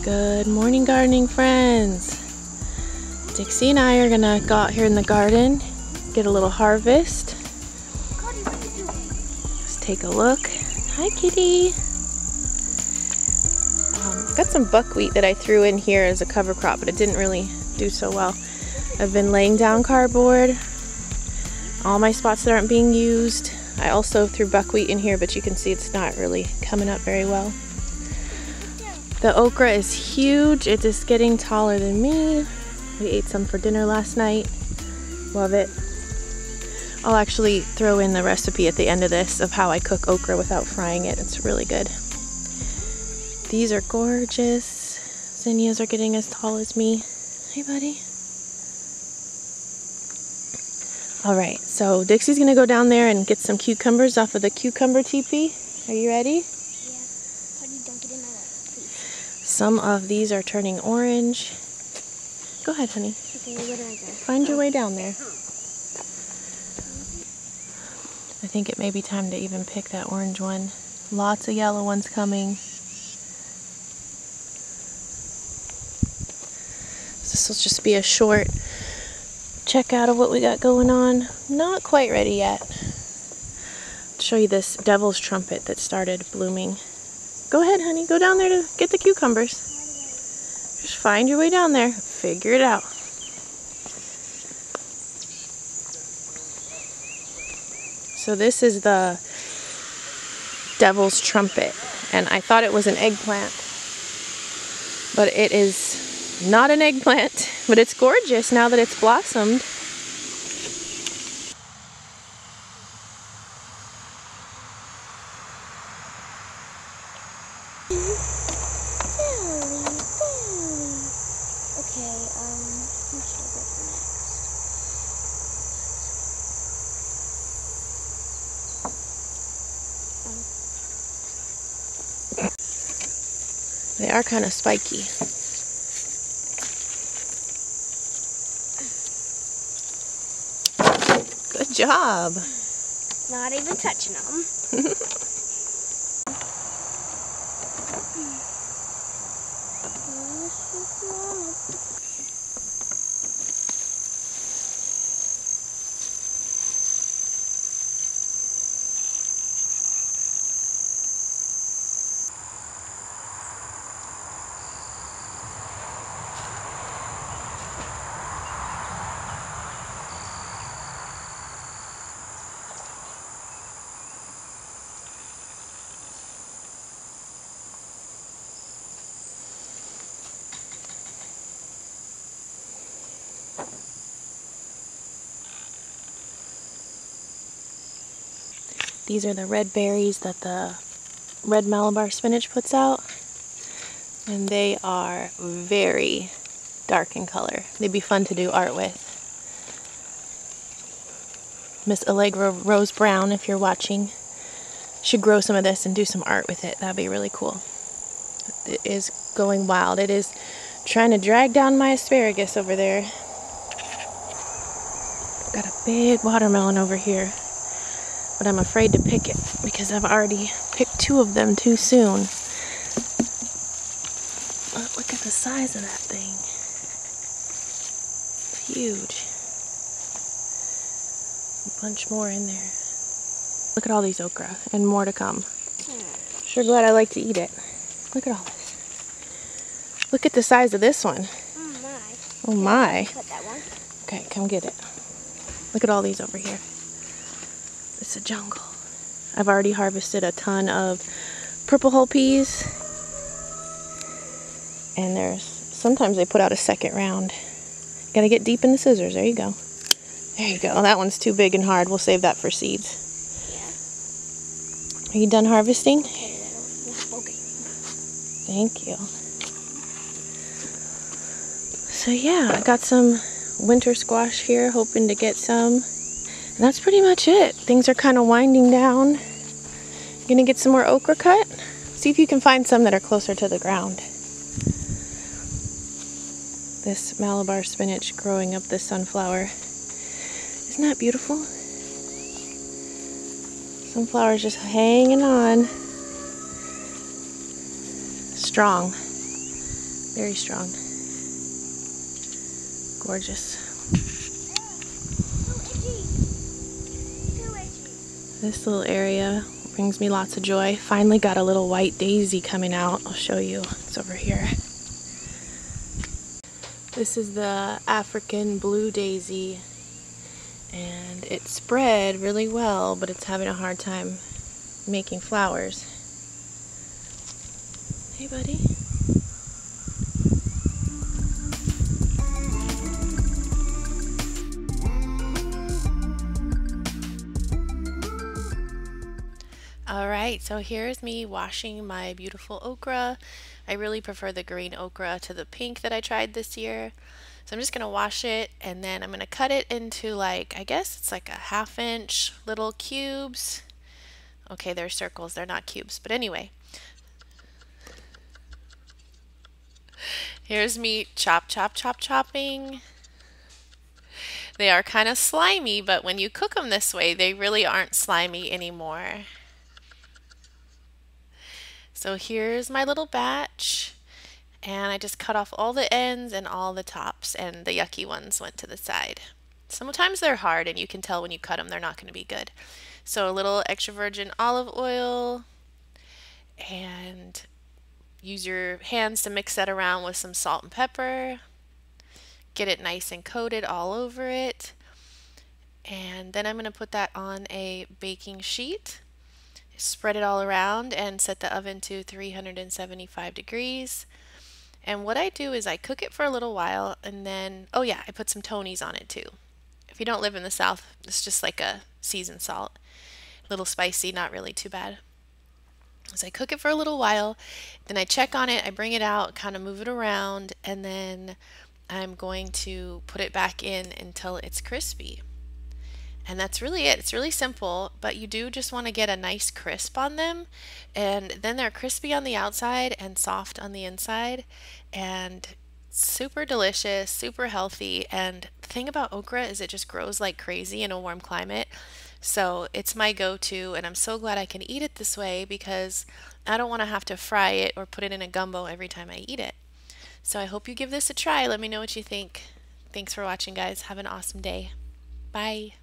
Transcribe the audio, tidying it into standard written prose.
Good morning, gardening friends. Dixie and I are gonna go out here in the garden, get a little harvest. Let's take a look. Hi, kitty. Got some buckwheat that I threw in here as a cover crop, but it didn't really do so well. I've been laying down cardboard. All my spots that aren't being used. I also threw buckwheat in here, but you can see it's not really coming up very well. The okra is huge. It is getting taller than me. We ate some for dinner last night. Love it. I'll actually throw in the recipe at the end of this of how I cook okra without frying it. It's really good. These are gorgeous. Zinnias are getting as tall as me. Hey, buddy. All right, so Dixie's gonna go down there and get some cucumbers off of the cucumber teepee. Are you ready? Yeah. Honey, don't get in my way, please. Some of these are turning orange. Go ahead, honey. Okay, where do I go? Find your way down there. I think it may be time to even pick that orange one. Lots of yellow ones coming. This will just be a short check out of what we got going on. Not quite ready yet. I'll show you this devil's trumpet that started blooming. Go ahead, honey. Go down there to get the cucumbers. Just find your way down there. Figure it out. So this is the devil's trumpet, and I thought it was an eggplant, but it is not an eggplant, but it's gorgeous now that it's blossomed. Okay, who should I go for next? They are kind of spiky. Good job. Not even touching them. These are the red berries that the red Malabar spinach puts out, and they are very dark in color. They'd be fun to do art with. Miss Allegra Rose Brown, if you're watching, should grow some of this and do some art with it. That'd be really cool. It is going wild. It is trying to drag down my asparagus over there. Got a big watermelon over here, but I'm afraid to pick it because I've already picked two of them too soon. But look at the size of that thing. It's huge. A bunch more in there. Look at all these okra and more to come. Sure glad I like to eat it. Look at all this. Look at the size of this one. Oh my. Oh my. Cut that one. Okay, come get it. Look at all these over here. It's a jungle. I've already harvested a ton of purple hull peas. And sometimes they put out a second round. Gotta get deep in the scissors. There you go. There you go. That one's too big and hard. We'll save that for seeds. Yeah. Are you done harvesting? Okay. Okay. Thank you. So yeah, I got some winter squash here, hoping to get some. And that's pretty much it. Things are kind of winding down. Gonna get some more okra cut. See if you can find some that are closer to the ground. This Malabar spinach growing up this sunflower. Isn't that beautiful? Sunflowers just hanging on. Strong. Very strong. Gorgeous. This little area brings me lots of joy. Finally got a little white daisy coming out. I'll show you. It's over here. This is the African blue daisy, and it spread really well, but it's having a hard time making flowers. Hey, buddy. Alright, so here's me washing my beautiful okra. I really prefer the green okra to the pink that I tried this year. So I'm just going to wash it, and then I'm going to cut it into, like, I guess it's like a 1/2 inch little cubes. Okay, they're circles, they're not cubes, but anyway. Here's me chopping. They are kind of slimy, but when you cook them this way, they really aren't slimy anymore. So here's my little batch, and I just cut off all the ends and all the tops, and the yucky ones went to the side. Sometimes they're hard, and you can tell when you cut them they're not going to be good. So a little extra virgin olive oil, and use your hands to mix that around with some salt and pepper. Get it nice and coated all over it. And then I'm going to put that on a baking sheet. Spread it all around and set the oven to 375 degrees. And what I do is I cook it for a little while, and then, oh yeah, I put some Tony's on it too. If you don't live in the South, it's just like a seasoned salt. A little spicy, not really too bad. So I cook it for a little while, then I check on it, I bring it out, kind of move it around, and then I'm going to put it back in until it's crispy. And that's really it. It's really simple, but you do just want to get a nice crisp on them, and then they're crispy on the outside and soft on the inside, and super delicious, super healthy. And the thing about okra is it just grows like crazy in a warm climate. So it's my go-to, and I'm so glad I can eat it this way because I don't want to have to fry it or put it in a gumbo every time I eat it. So I hope you give this a try. Let me know what you think. Thanks for watching, guys. Have an awesome day. Bye.